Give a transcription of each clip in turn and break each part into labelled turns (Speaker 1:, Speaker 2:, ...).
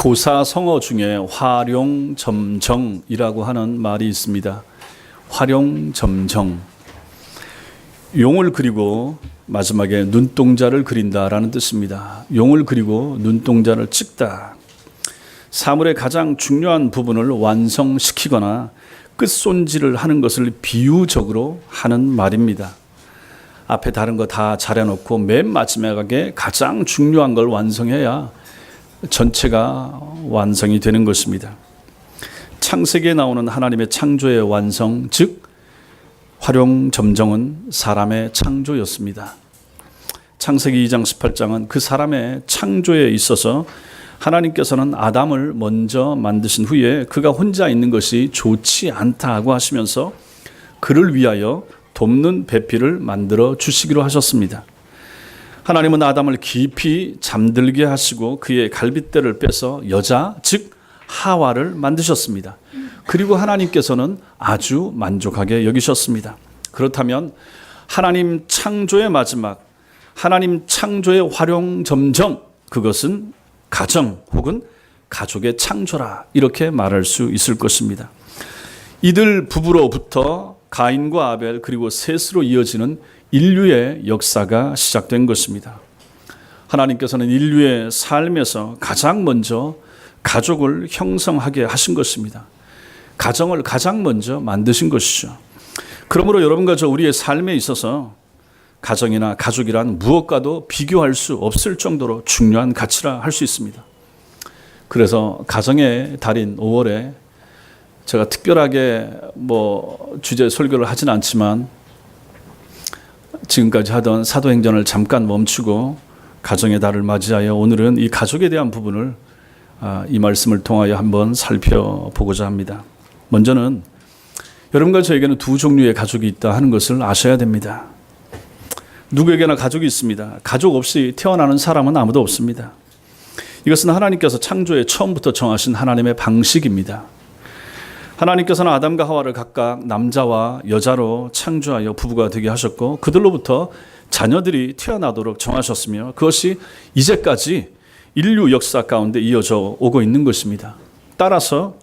Speaker 1: 고사성어 중에 활용점정이라고 하는 말이 있습니다. 활용점정. 용을 그리고 마지막에 눈동자를 그린다라는 뜻입니다. 용을 그리고 눈동자를 찍다. 사물의 가장 중요한 부분을 완성시키거나 끝손질을 하는 것을 비유적으로 하는 말입니다. 앞에 다른 거 다 잘해놓고 맨 마지막에 가장 중요한 걸 완성해야 전체가 완성이 되는 것입니다. 창세기에 나오는 하나님의 창조의 완성, 즉 활용점정은 사람의 창조였습니다. 창세기 2장 18장은 그 사람의 창조에 있어서 하나님께서는 아담을 먼저 만드신 후에 그가 혼자 있는 것이 좋지 않다고 하시면서 그를 위하여 돕는 배필을 만들어 주시기로 하셨습니다. 하나님은 아담을 깊이 잠들게 하시고 그의 갈빗대를 빼서 여자, 즉 하와를 만드셨습니다. 그리고 하나님께서는 아주 만족하게 여기셨습니다. 그렇다면 하나님 창조의 마지막, 하나님 창조의 활용점정, 그것은 가정 혹은 가족의 창조라, 이렇게 말할 수 있을 것입니다. 이들 부부로부터 가인과 아벨 그리고 셋으로 이어지는 인류의 역사가 시작된 것입니다. 하나님께서는 인류의 삶에서 가장 먼저 가족을 형성하게 하신 것입니다. 가정을 가장 먼저 만드신 것이죠. 그러므로 여러분과 저 우리의 삶에 있어서 가정이나 가족이란 무엇과도 비교할 수 없을 정도로 중요한 가치라 할 수 있습니다. 그래서 가정의 달인 5월에 제가 특별하게 주제 설교를 하진 않지만 지금까지 하던 사도행전을 잠깐 멈추고 가정의 달을 맞이하여 오늘은 이 가족에 대한 부분을 이 말씀을 통하여 한번 살펴보고자 합니다. 먼저는 여러분과 저에게는 두 종류의 가족이 있다 하는 것을 아셔야 됩니다. 누구에게나 가족이 있습니다. 가족 없이 태어나는 사람은 아무도 없습니다. 이것은 하나님께서 창조의 처음부터 정하신 하나님의 방식입니다. 하나님께서는 아담과 하와를 각각 남자와 여자로 창조하여 부부가 되게 하셨고 그들로부터 자녀들이 태어나도록 정하셨으며 그것이 이제까지 인류 역사 가운데 이어져 오고 있는 것입니다. 따라서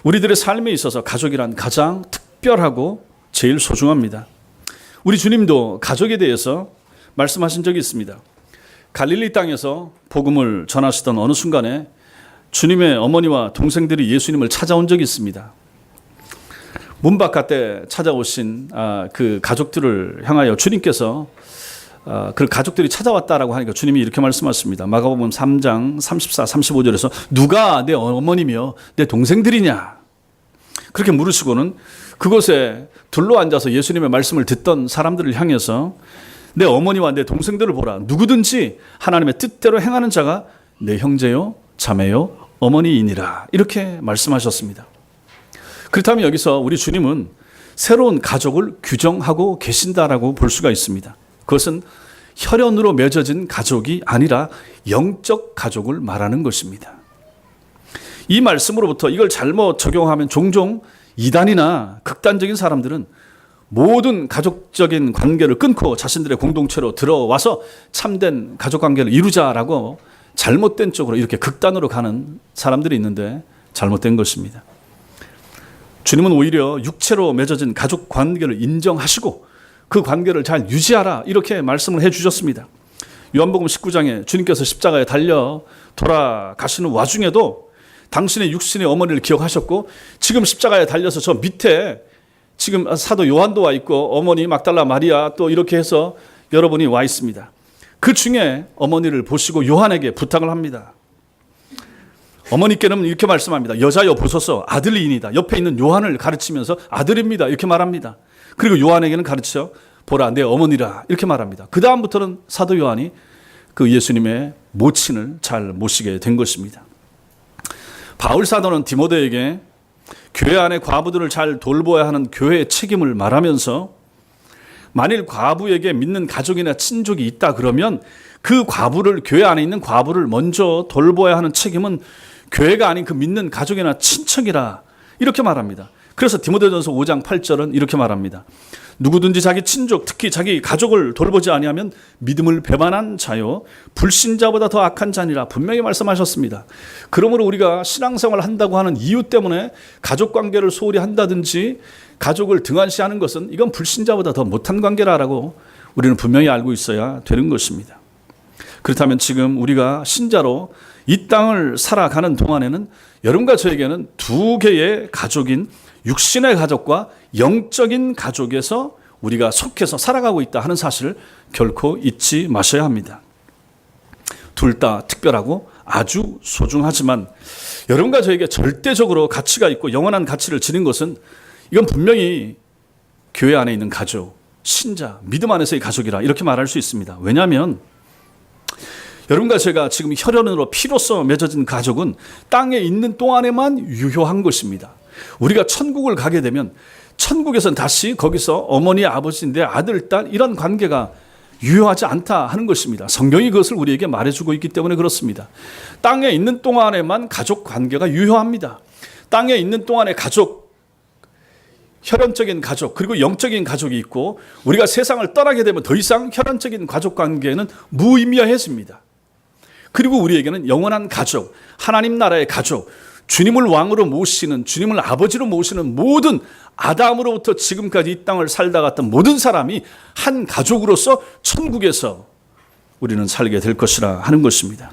Speaker 1: 우리들의 삶에 있어서 가족이란 가장 특별하고 제일 소중합니다. 우리 주님도 가족에 대해서 말씀하신 적이 있습니다. 갈릴리 땅에서 복음을 전하시던 어느 순간에 주님의 어머니와 동생들이 예수님을 찾아온 적이 있습니다. 문 바깥에 찾아오신 그 가족들을 향하여 주님께서 그 가족들이 찾아왔다라고 하니까 주님이 이렇게 말씀하십니다. 마가복음 3장 34, 35절에서 누가 내 어머니며 내 동생들이냐? 그렇게 물으시고는 그곳에 둘러앉아서 예수님의 말씀을 듣던 사람들을 향해서 내 어머니와 내 동생들을 보라. 누구든지 하나님의 뜻대로 행하는 자가 내 형제요, 자매요, 어머니이니라. 이렇게 말씀하셨습니다. 그렇다면 여기서 우리 주님은 새로운 가족을 규정하고 계신다라고 볼 수가 있습니다. 그것은 혈연으로 맺어진 가족이 아니라 영적 가족을 말하는 것입니다. 이 말씀으로부터 이걸 잘못 적용하면 종종 이단이나 극단적인 사람들은 모든 가족적인 관계를 끊고 자신들의 공동체로 들어와서 참된 가족관계를 이루자라고 잘못된 쪽으로 이렇게 극단으로 가는 사람들이 있는데 잘못된 것입니다. 주님은 오히려 육체로 맺어진 가족 관계를 인정하시고 그 관계를 잘 유지하라 이렇게 말씀을 해주셨습니다. 요한복음 19장에 주님께서 십자가에 달려 돌아가시는 와중에도 당신의 육신의 어머니를 기억하셨고 지금 십자가에 달려서 저 밑에 지금 사도 요한도 와 있고 어머니 막달라 마리아 또 이렇게 해서 여러분이 와 있습니다. 그 중에 어머니를 보시고 요한에게 부탁을 합니다. 어머니께는 이렇게 말씀합니다. 여자여 보소서 아들이니이다. 옆에 있는 요한을 가르치면서 아들입니다. 이렇게 말합니다. 그리고 요한에게는 가르쳐 보라 내 어머니라 이렇게 말합니다. 그 다음부터는 사도 요한이 그 예수님의 모친을 잘 모시게 된 것입니다. 바울 사도는 디모데에게 교회 안에 과부들을 잘 돌보아야 하는 교회의 책임을 말하면서 만일 과부에게 믿는 가족이나 친족이 있다 그러면 그 과부를 교회 안에 있는 과부를 먼저 돌보아야 하는 책임은 교회가 아닌 그 믿는 가족이나 친척이라 이렇게 말합니다. 그래서 디모데전서 5장 8절은 이렇게 말합니다. 누구든지 자기 친족, 특히 자기 가족을 돌보지 아니하면 믿음을 배반한 자요 불신자보다 더 악한 자니라 분명히 말씀하셨습니다. 그러므로 우리가 신앙생활을 한다고 하는 이유 때문에 가족관계를 소홀히 한다든지 가족을 등한시하는 것은 이건 불신자보다 더 못한 관계라고 우리는 분명히 알고 있어야 되는 것입니다. 그렇다면 지금 우리가 신자로 이 땅을 살아가는 동안에는 여러분과 저에게는 두 개의 가족인 육신의 가족과 영적인 가족에서 우리가 속해서 살아가고 있다 하는 사실을 결코 잊지 마셔야 합니다. 둘 다 특별하고 아주 소중하지만 여러분과 저에게 절대적으로 가치가 있고 영원한 가치를 지닌 것은 이건 분명히 교회 안에 있는 가족, 신자, 믿음 안에서의 가족이라 이렇게 말할 수 있습니다. 왜냐하면 여러분과 제가 지금 혈연으로 피로써 맺어진 가족은 땅에 있는 동안에만 유효한 것입니다. 우리가 천국을 가게 되면 천국에서는 다시 거기서 어머니, 아버지인데 아들, 딸 이런 관계가 유효하지 않다 하는 것입니다. 성경이 그것을 우리에게 말해주고 있기 때문에 그렇습니다. 땅에 있는 동안에만 가족 관계가 유효합니다. 땅에 있는 동안에 가족, 혈연적인 가족 그리고 영적인 가족이 있고 우리가 세상을 떠나게 되면 더 이상 혈연적인 가족 관계는 무의미해집니다. 그리고 우리에게는 영원한 가족, 하나님 나라의 가족, 주님을 왕으로 모시는, 주님을 아버지로 모시는 모든 아담으로부터 지금까지 이 땅을 살다 갔던 모든 사람이 한 가족으로서 천국에서 우리는 살게 될 것이라 하는 것입니다.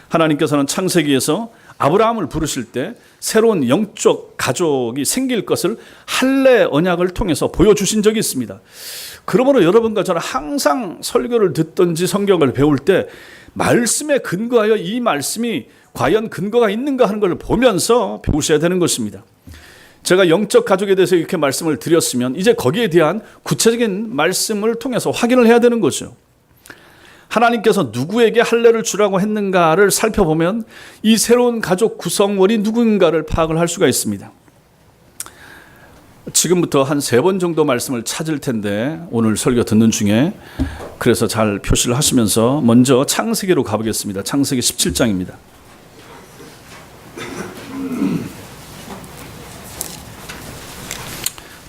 Speaker 1: 하나님께서는 창세기에서 아브라함을 부르실 때 새로운 영적 가족이 생길 것을 할례 언약을 통해서 보여주신 적이 있습니다. 그러므로 여러분과 저는 항상 설교를 듣든지 성경을 배울 때 말씀에 근거하여 이 말씀이 과연 근거가 있는가 하는 걸 보면서 배우셔야 되는 것입니다. 제가 영적 가족에 대해서 이렇게 말씀을 드렸으면 이제 거기에 대한 구체적인 말씀을 통해서 확인을 해야 되는 거죠. 하나님께서 누구에게 할례를 주라고 했는가를 살펴보면 이 새로운 가족 구성원이 누군가를 파악을 할 수가 있습니다. 지금부터 한 3번 정도 말씀을 찾을 텐데 오늘 설교 듣는 중에 그래서 잘 표시를 하시면서 먼저 창세기로 가보겠습니다. 창세기 17장입니다.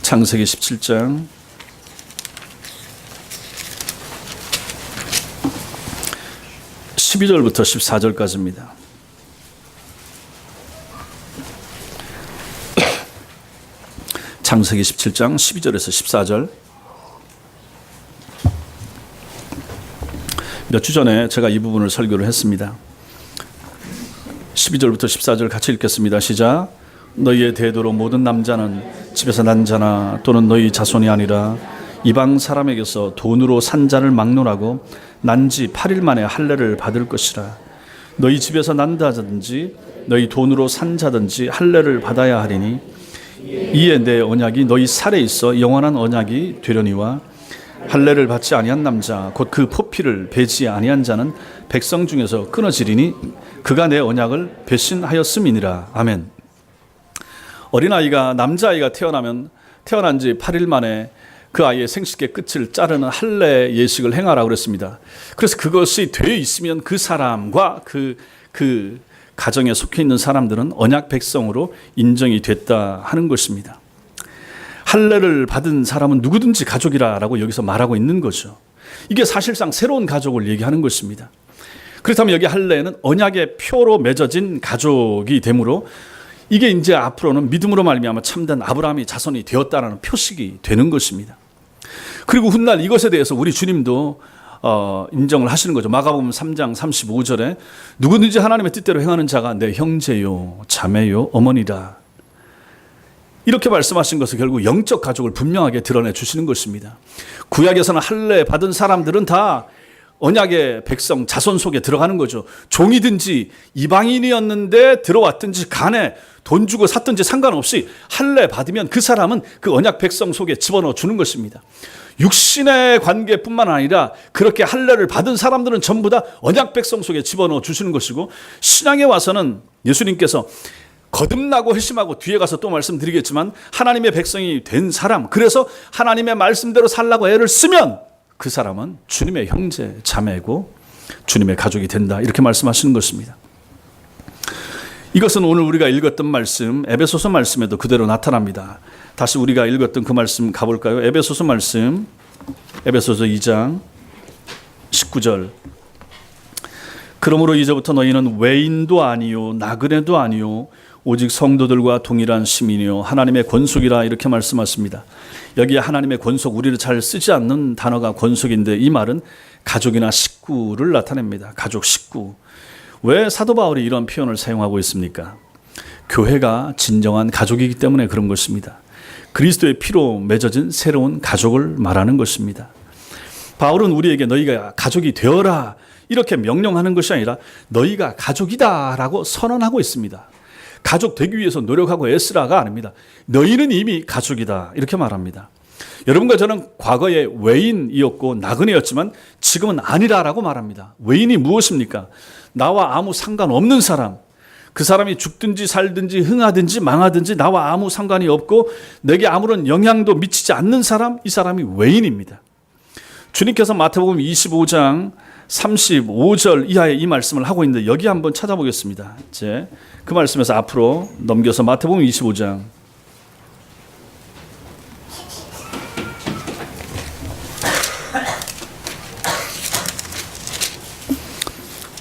Speaker 1: 창세기 17장 12절부터 14절까지입니다. 창세기 17장 12절에서 14절. 몇 주 전에 제가 이 부분을 설교를 했습니다. 12절부터 14절 같이 읽겠습니다. 시작. 너희의 대도로 모든 남자는 집에서 난 자나 또는 너희 자손이 아니라 이방 사람에게서 돈으로 산 자를 막론하고 난 지 8일 만에 할례를 받을 것이라. 너희 집에서 난다든지 너희 돈으로 산 자든지 할례를 받아야 하리니 이에 내 언약이 너희 살에 있어 영원한 언약이 되려니와 할례를 받지 아니한 남자 곧 그 포피를 베지 아니한 자는 백성 중에서 끊어지리니 그가 내 언약을 배신하였음이니라. 아멘. 어린아이가 남자아이가 태어난 지 8일 만에 그 아이의 생식의 끝을 자르는 할례 예식을 행하라고 그랬습니다. 그래서 그것이 되어 있으면 그 사람과 그 가정에 속해 있는 사람들은 언약 백성으로 인정이 됐다 하는 것입니다. 할례를 받은 사람은 누구든지 가족이라고 여기서 말하고 있는 거죠. 이게 사실상 새로운 가족을 얘기하는 것입니다. 그렇다면 여기 할례는 언약의 표로 맺어진 가족이 되므로 이게 이제 앞으로는 믿음으로 말미암아 참된 아브라함의 자손이 되었다라는 표식이 되는 것입니다. 그리고 훗날 이것에 대해서 우리 주님도 인정을 하시는 거죠. 마가복음 3장 35절에 누구든지 하나님의 뜻대로 행하는 자가 내 형제요 자매요 어머니라. 이렇게 말씀하신 것은 결국 영적 가족을 분명하게 드러내 주시는 것입니다. 구약에서는 할례 받은 사람들은 다 언약의 백성 자손 속에 들어가는 거죠. 종이든지 이방인이었는데 들어왔든지 간에 돈 주고 샀든지 상관없이 할례 받으면 그 사람은 그 언약 백성 속에 집어넣어 주는 것입니다. 육신의 관계뿐만 아니라 그렇게 할례를 받은 사람들은 전부 다 언약 백성 속에 집어넣어 주시는 것이고, 신앙에 와서는 예수님께서 거듭나고 회심하고 뒤에 가서 또 말씀드리겠지만 하나님의 백성이 된 사람, 그래서 하나님의 말씀대로 살라고 애를 쓰면 그 사람은 주님의 형제 자매고 주님의 가족이 된다, 이렇게 말씀하시는 것입니다. 이것은 오늘 우리가 읽었던 말씀, 에베소서 말씀에도 그대로 나타납니다. 다시 우리가 읽었던 그 말씀 가볼까요? 에베소서 말씀, 에베소서 2장 19절. 그러므로 이제부터 너희는 외인도 아니요 나그네도 아니요 오직 성도들과 동일한 시민이요 하나님의 권속이라, 이렇게 말씀하십니다. 여기에 하나님의 권속, 우리를 잘 쓰지 않는 단어가 권속인데, 이 말은 가족이나 식구를 나타냅니다. 가족, 식구. 왜 사도 바울이 이런 표현을 사용하고 있습니까? 교회가 진정한 가족이기 때문에 그런 것입니다. 그리스도의 피로 맺어진 새로운 가족을 말하는 것입니다. 바울은 우리에게 너희가 가족이 되어라 이렇게 명령하는 것이 아니라 너희가 가족이다라고 선언하고 있습니다. 가족 되기 위해서 노력하고 애쓰라가 아닙니다. 너희는 이미 가족이다 이렇게 말합니다. 여러분과 저는 과거에 외인이었고 나그네였지만 지금은 아니라라고 말합니다. 외인이 무엇입니까? 나와 아무 상관없는 사람, 그 사람이 죽든지 살든지 흥하든지 망하든지 나와 아무 상관이 없고 내게 아무런 영향도 미치지 않는 사람, 이 사람이 외인입니다. 주님께서 마태복음 25장 35절 이하에 이 말씀을 하고 있는데, 여기 한번 찾아보겠습니다. 이제 그 말씀에서 앞으로 넘겨서 마태복음 25장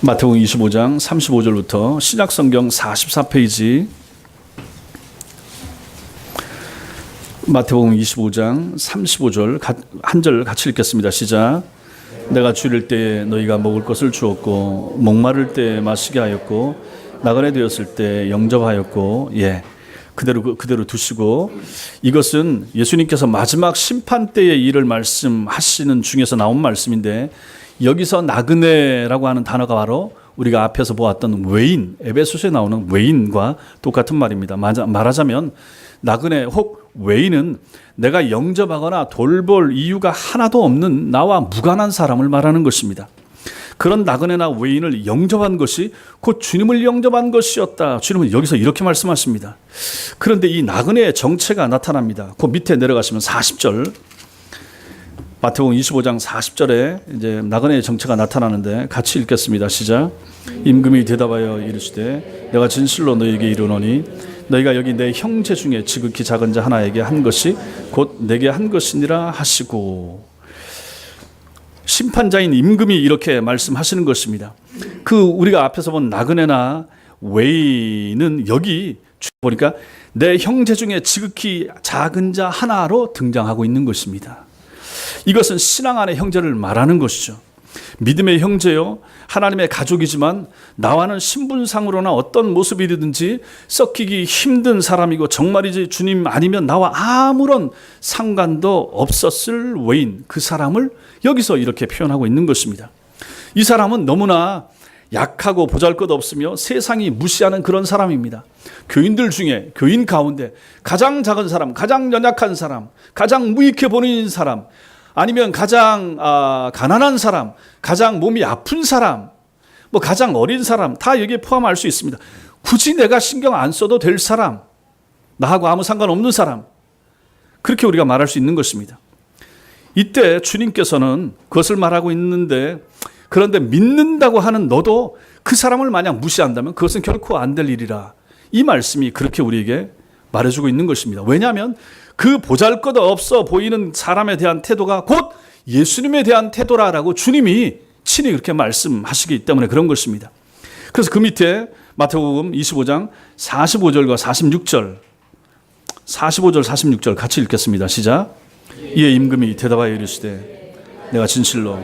Speaker 1: 마태복음 25장 35절부터 신약성경 44페이지, 마태복음 25장 35절 한 절 같이 읽겠습니다. 시작. 내가 줄일 때에 너희가 먹을 것을 주었고 목마를 때에 마시게 하였고 나그네 되었을 때 영접하였고, 그대로 두시고, 이것은 예수님께서 마지막 심판 때의 일을 말씀하시는 중에서 나온 말씀인데, 여기서 나그네라고 하는 단어가 바로 우리가 앞에서 보았던 외인, 에베소서에 나오는 외인과 똑같은 말입니다. 말하자면 나그네 혹 외인은 내가 영접하거나 돌볼 이유가 하나도 없는 나와 무관한 사람을 말하는 것입니다. 그런 나그네나 외인을 영접한 것이 곧 주님을 영접한 것이었다. 주님은 여기서 이렇게 말씀하십니다. 그런데 이 나그네의 정체가 나타납니다. 그 밑에 내려가시면 40절, 마태복음 25장 40절에 이제 나그네의 정체가 나타나는데 같이 읽겠습니다. 시작. 임금이 대답하여 이르시되 내가 진실로 너희에게 이르노니 너희가 여기 내 형제 중에 지극히 작은 자 하나에게 한 것이 곧 내게 한 것이니라 하시고, 심판자인 임금이 이렇게 말씀하시는 것입니다. 우리가 앞에서 본 나그네나 외인은 여기 보니까 내 형제 중에 지극히 작은 자 하나로 등장하고 있는 것입니다. 이것은 신앙 안의 형제를 말하는 것이죠. 믿음의 형제요, 하나님의 가족이지만 나와는 신분상으로나 어떤 모습이든지 섞이기 힘든 사람이고, 정말이지 주님 아니면 나와 아무런 상관도 없었을 외인, 그 사람을 여기서 이렇게 표현하고 있는 것입니다. 이 사람은 너무나 약하고 보잘것없으며 세상이 무시하는 그런 사람입니다. 교인들 중에, 교인 가운데 가장 작은 사람, 가장 연약한 사람, 가장 무익해 보이는 사람, 아니면 가장 가난한 사람, 가장 몸이 아픈 사람, 가장 어린 사람, 다 여기에 포함할 수 있습니다. 굳이 내가 신경 안 써도 될 사람, 나하고 아무 상관없는 사람, 그렇게 우리가 말할 수 있는 것입니다. 이때 주님께서는 그것을 말하고 있는데, 그런데 믿는다고 하는 너도 그 사람을 만약 무시한다면 그것은 결코 안 될 일이라, 이 말씀이 그렇게 우리에게 말해주고 있는 것입니다. 왜냐하면 그 보잘것없어 보이는 사람에 대한 태도가 곧 예수님에 대한 태도라라고 주님이 친히 그렇게 말씀하시기 때문에 그런 것입니다. 그래서 그 밑에 마태복음 25장 45절과 46절, 45절 46절 같이 읽겠습니다. 시작. 이에 임금이 대답하여 이르시되 내가 진실로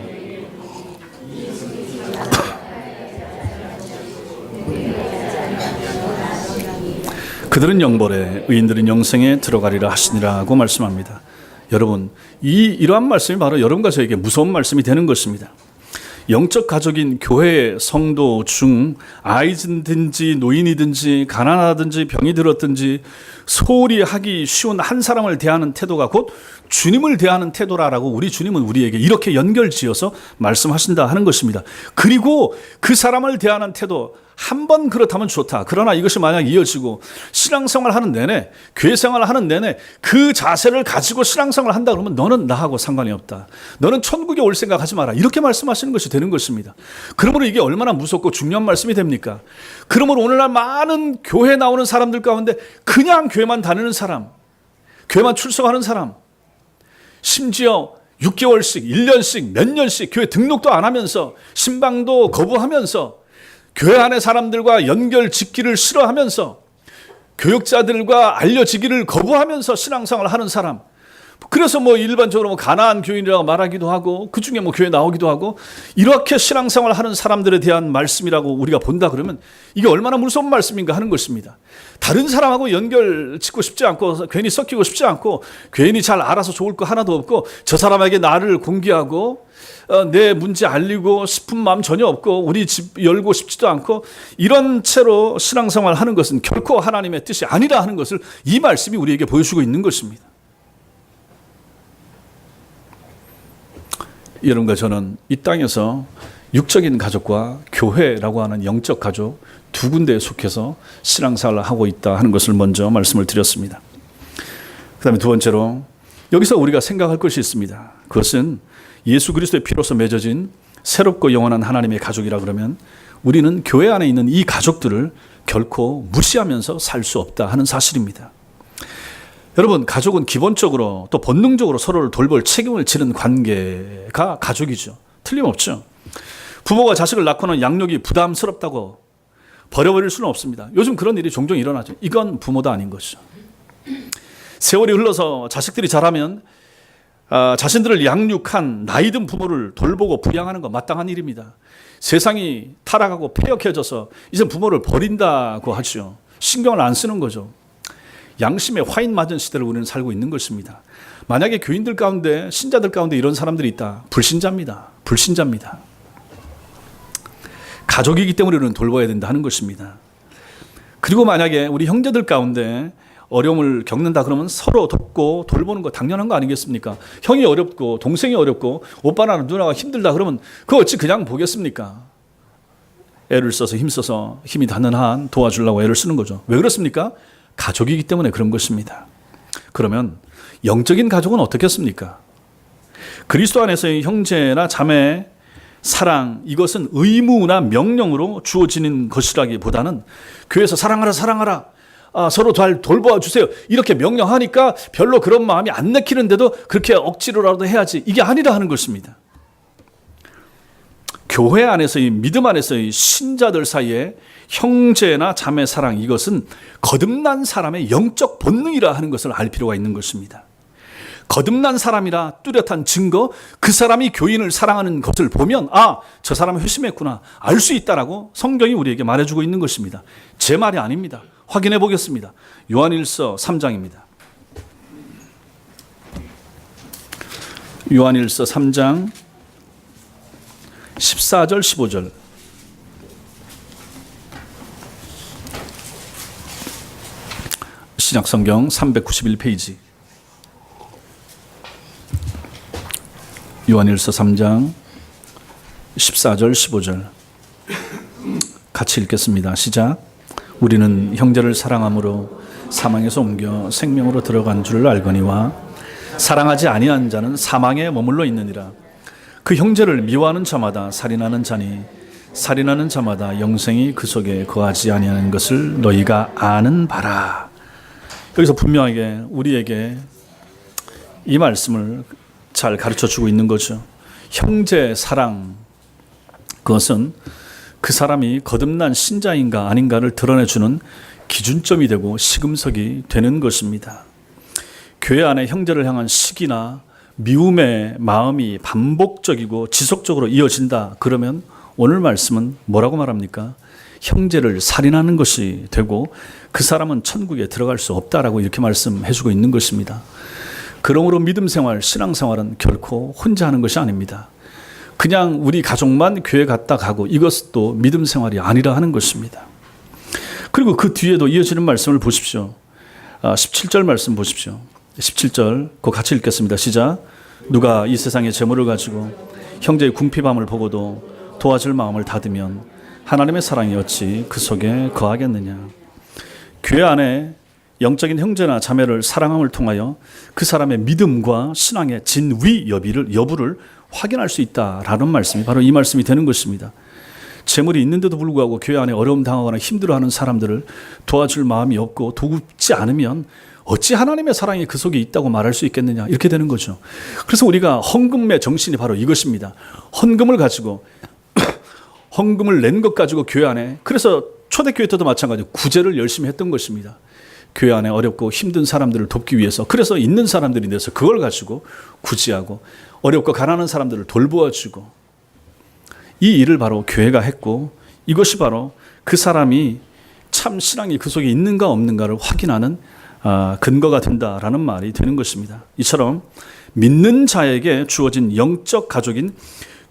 Speaker 1: 그들은 영벌에 의인들은 영생에 들어가리라 하시니라고 말씀합니다. 여러분, 이러한 말씀이 바로 여러분과 저에게 무서운 말씀이 되는 것입니다. 영적 가족인 교회의 성도 중 아이든지 노인이든지 가난하든지 병이 들었든지 소홀히 하기 쉬운 한 사람을 대하는 태도가 곧 주님을 대하는 태도라라고 우리 주님은 우리에게 이렇게 연결지어서 말씀하신다 하는 것입니다. 그리고 그 사람을 대하는 태도, 한 번 그렇다면 좋다. 그러나 이것이 만약 이어지고 신앙생활 하는 내내, 교회 생활 하는 내내 그 자세를 가지고 신앙생활 한다 그러면 너는 나하고 상관이 없다. 너는 천국에 올 생각하지 마라. 이렇게 말씀하시는 것이 되는 것입니다. 그러므로 이게 얼마나 무섭고 중요한 말씀이 됩니까? 그러므로 오늘날 많은 교회 나오는 사람들 가운데 그냥 교회만 다니는 사람, 교회만 출석하는 사람, 심지어 6개월씩, 1년씩, 몇 년씩 교회 등록도 안 하면서 신방도 거부하면서 교회 안의 사람들과 연결 짓기를 싫어하면서 교육자들과 알려지기를 거부하면서 신앙생활을 하는 사람, 그래서 일반적으로 가나안 교인이라고 말하기도 하고 그 중에 교회 나오기도 하고 이렇게 신앙생활을 하는 사람들에 대한 말씀이라고 우리가 본다 그러면 이게 얼마나 무서운 말씀인가 하는 것입니다. 다른 사람하고 연결 짓고 싶지 않고 괜히 섞이고 싶지 않고 괜히 잘 알아서 좋을 거 하나도 없고 저 사람에게 나를 공개하고 내 문제 알리고 싶은 마음 전혀 없고 우리 집 열고 싶지도 않고 이런 채로 신앙생활 하는 것은 결코 하나님의 뜻이 아니라 하는 것을 이 말씀이 우리에게 보여주고 있는 것입니다. 여러분과 저는 이 땅에서 육적인 가족과 교회라고 하는 영적 가족 두 군데에 속해서 신앙생활을 하고 있다 하는 것을 먼저 말씀을 드렸습니다. 그 다음에 두 번째로 여기서 우리가 생각할 것이 있습니다. 그것은 예수 그리스도의 피로서 맺어진 새롭고 영원한 하나님의 가족이라 그러면 우리는 교회 안에 있는 이 가족들을 결코 무시하면서 살 수 없다 하는 사실입니다. 여러분, 가족은 기본적으로 또 본능적으로 서로를 돌볼 책임을 지는 관계가 가족이죠. 틀림없죠. 부모가 자식을 낳고는 양육이 부담스럽다고 버려버릴 수는 없습니다. 요즘 그런 일이 종종 일어나죠. 이건 부모도 아닌 것이죠. 세월이 흘러서 자식들이 자라면 자신들을 양육한 나이든 부모를 돌보고 부양하는 건 마땅한 일입니다. 세상이 타락하고 폐역해져서 이제 부모를 버린다고 하죠. 신경을 안 쓰는 거죠. 양심의 화인 맞은 시대를 우리는 살고 있는 것입니다. 만약에 교인들 가운데, 신자들 가운데 이런 사람들이 있다. 불신자입니다. 불신자입니다. 가족이기 때문에 우리는 돌봐야 된다 하는 것입니다. 그리고 만약에 우리 형제들 가운데 어려움을 겪는다 그러면 서로 돕고 돌보는 거 당연한 거 아니겠습니까? 형이 어렵고 동생이 어렵고 오빠나 누나가 힘들다 그러면 그거 어찌 그냥 보겠습니까? 애를 써서 힘써서 힘이 닿는 한 도와주려고 애를 쓰는 거죠. 왜 그렇습니까? 가족이기 때문에 그런 것입니다. 그러면 영적인 가족은 어떻겠습니까? 그리스도 안에서의 형제나 자매 사랑, 이것은 의무나 명령으로 주어지는 것이라기보다는 교회에서 사랑하라 서로 잘 돌보아 주세요 이렇게 명령하니까 별로 그런 마음이 안 내키는데도 그렇게 억지로라도 해야지, 이게 아니라 하는 것입니다. 교회 안에서의 믿음 안에서의 신자들 사이에 형제나 자매 사랑, 이것은 거듭난 사람의 영적 본능이라 하는 것을 알 필요가 있는 것입니다. 거듭난 사람이라 뚜렷한 증거, 그 사람이 교인을 사랑하는 것을 보면 저 사람은 회심했구나 알 수 있다라고 성경이 우리에게 말해주고 있는 것입니다. 제 말이 아닙니다. 확인해 보겠습니다. 요한일서 3장입니다. 요한일서 3장 14절 15절. 신약성경 391페이지. 요한일서 3장 14절 15절 같이 읽겠습니다. 시작. 우리는 형제를 사랑함으로 사망에서 옮겨 생명으로 들어간 줄을 알거니와 사랑하지 아니한 자는 사망에 머물러 있느니라. 그 형제를 미워하는 자마다 살인하는 자니 살인하는 자마다 영생이 그 속에 거하지 아니하는 것을 너희가 아는 바라. 여기서 분명하게 우리에게 이 말씀을 잘 가르쳐주고 있는 거죠. 형제 사랑, 그것은 그 사람이 거듭난 신자인가 아닌가를 드러내주는 기준점이 되고 시금석이 되는 것입니다. 교회 안에 형제를 향한 시기나 미움의 마음이 반복적이고 지속적으로 이어진다 그러면 오늘 말씀은 뭐라고 말합니까? 형제를 살인하는 것이 되고 그 사람은 천국에 들어갈 수 없다라고 이렇게 말씀해주고 있는 것입니다. 그러므로 믿음 생활, 신앙 생활은 결코 혼자 하는 것이 아닙니다. 그냥 우리 가족만 교회 갔다 가고 이것도 믿음 생활이 아니라 하는 것입니다. 그리고 그 뒤에도 이어지는 말씀을 보십시오. 17절 말씀 보십시오. 17절 그거 같이 읽겠습니다. 시작. 누가 이 세상의 재물을 가지고 형제의 궁핍함을 보고도 도와줄 마음을 닫으면 하나님의 사랑이 어찌 그 속에 거하겠느냐. 교회 안에 영적인 형제나 자매를 사랑함을 통하여 그 사람의 믿음과 신앙의 진위 여부를 확인할 수 있다라는 말씀이 바로 이 말씀이 되는 것입니다. 재물이 있는데도 불구하고 교회 안에 어려움 당하거나 힘들어하는 사람들을 도와줄 마음이 없고 돕지 않으면 어찌 하나님의 사랑이 그 속에 있다고 말할 수 있겠느냐, 이렇게 되는 거죠. 그래서 우리가 헌금의 정신이 바로 이것입니다. 헌금을 가지고 헌금을 낸 것 가지고 교회 안에, 그래서 초대교회 때도 마찬가지로 구제를 열심히 했던 것입니다. 교회 안에 어렵고 힘든 사람들을 돕기 위해서. 그래서 있는 사람들이 돼서 그걸 가지고 구제하고 어렵고 가난한 사람들을 돌보아주고, 이 일을 바로 교회가 했고, 이것이 바로 그 사람이 참 신앙이 그 속에 있는가 없는가를 확인하는 근거가 된다라는 말이 되는 것입니다. 이처럼 믿는 자에게 주어진 영적 가족인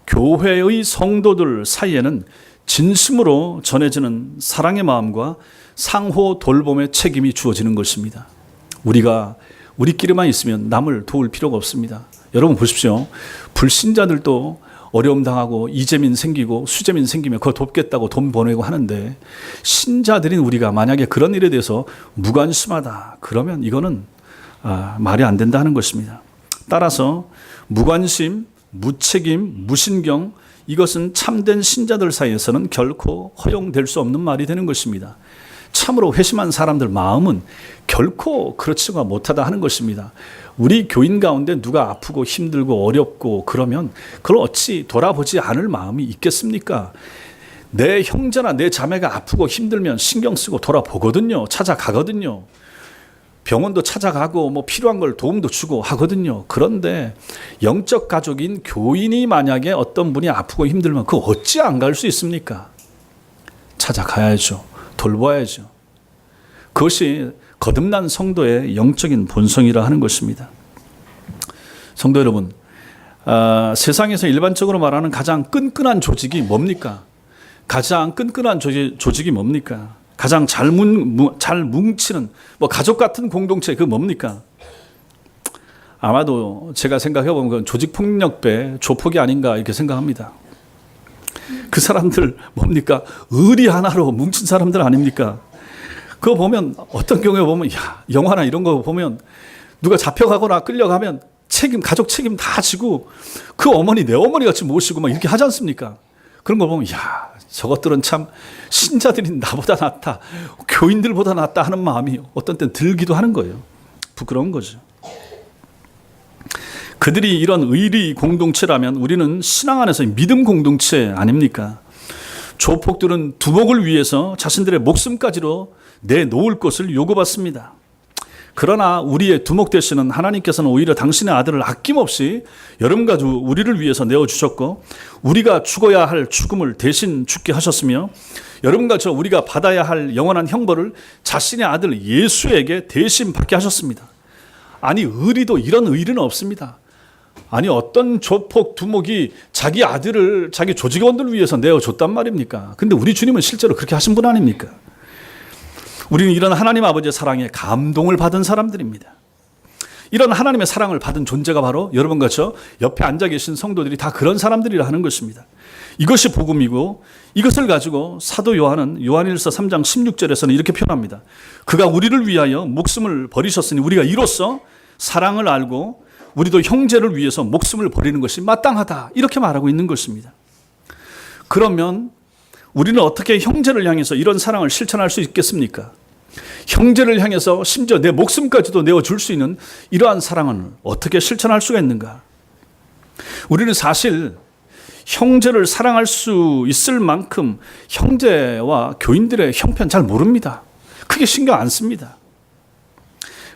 Speaker 1: 교회의 성도들 사이에는 진심으로 전해지는 사랑의 마음과 상호 돌봄의 책임이 주어지는 것입니다. 우리가 우리끼리만 있으면 남을 도울 필요가 없습니다. 여러분 보십시오. 불신자들도 어려움 당하고 이재민 생기고 수재민 생기면 그거 돕겠다고 돈 보내고 하는데, 신자들인 우리가 만약에 그런 일에 대해서 무관심하다 그러면 이거는 말이 안 된다는 것입니다. 따라서 무관심, 무책임, 무신경, 이것은 참된 신자들 사이에서는 결코 허용될 수 없는 말이 되는 것입니다. 참으로 회심한 사람들 마음은 결코 그렇지가 못하다 하는 것입니다. 우리 교인 가운데 누가 아프고 힘들고 어렵고 그러면 그걸 어찌 돌아보지 않을 마음이 있겠습니까? 내 형제나 내 자매가 아프고 힘들면 신경 쓰고 돌아보거든요. 찾아가거든요. 병원도 찾아가고 뭐 필요한 걸 도움도 주고 하거든요. 그런데 영적 가족인 교인이 만약에 어떤 분이 아프고 힘들면 그거 어찌 안 갈 수 있습니까? 찾아가야죠. 돌봐야죠. 그것이 거듭난 성도의 영적인 본성이라 하는 것입니다. 성도 여러분, 세상에서 일반적으로 말하는 가장 끈끈한 조직이 뭡니까? 가장 끈끈한 조직이 뭡니까? 가장 잘 뭉치는 가족 같은 공동체, 그 뭡니까? 아마도 제가 생각해 보면 그건 조직폭력배 조폭이 아닌가 이렇게 생각합니다. 그 사람들 뭡니까? 의리 하나로 뭉친 사람들 아닙니까? 그거 보면 어떤 경우에 보면 영화나 이런 거 보면 누가 잡혀가거나 끌려가면 가족 책임 다 지고 그 어머니 내 어머니 같이 모시고 막 이렇게 하지 않습니까? 그런 걸 보면 저것들은 참 신자들이 나보다 낫다, 교인들보다 낫다 하는 마음이 어떤 때는 들기도 하는 거예요. 부끄러운 거죠. 그들이 이런 의리 공동체라면 우리는 신앙 안에서 믿음 공동체 아닙니까? 조폭들은 두목을 위해서 자신들의 목숨까지로 내놓을 것을 요구받습니다. 그러나 우리의 두목 되시는 하나님께서는 오히려 당신의 아들을 아낌없이 여러분과 우리를 위해서 내어주셨고, 우리가 죽어야 할 죽음을 대신 죽게 하셨으며, 여러분과 우리가 받아야 할 영원한 형벌을 자신의 아들 예수에게 대신 받게 하셨습니다. 아니, 의리도 이런 의리는 없습니다. 아니, 어떤 조폭 두목이 자기 아들을 자기 조직원들을 위해서 내어줬단 말입니까? 근데 우리 주님은 실제로 그렇게 하신 분 아닙니까? 우리는 이런 하나님 아버지의 사랑에 감동을 받은 사람들입니다. 이런 하나님의 사랑을 받은 존재가 바로 여러분과 저 옆에 앉아 계신 성도들이 다 그런 사람들이라 하는 것입니다. 이것이 복음이고, 이것을 가지고 사도 요한은 요한일서 3장 16절에서는 이렇게 표현합니다. 그가 우리를 위하여 목숨을 버리셨으니 우리가 이로써 사랑을 알고 우리도 형제를 위해서 목숨을 버리는 것이 마땅하다, 이렇게 말하고 있는 것입니다. 그러면 우리는 어떻게 형제를 향해서 이런 사랑을 실천할 수 있겠습니까? 형제를 향해서 심지어 내 목숨까지도 내어줄 수 있는 이러한 사랑은 어떻게 실천할 수가 있는가? 우리는 사실 형제를 사랑할 수 있을 만큼 형제와 교인들의 형편 잘 모릅니다. 크게 신경 안 씁니다.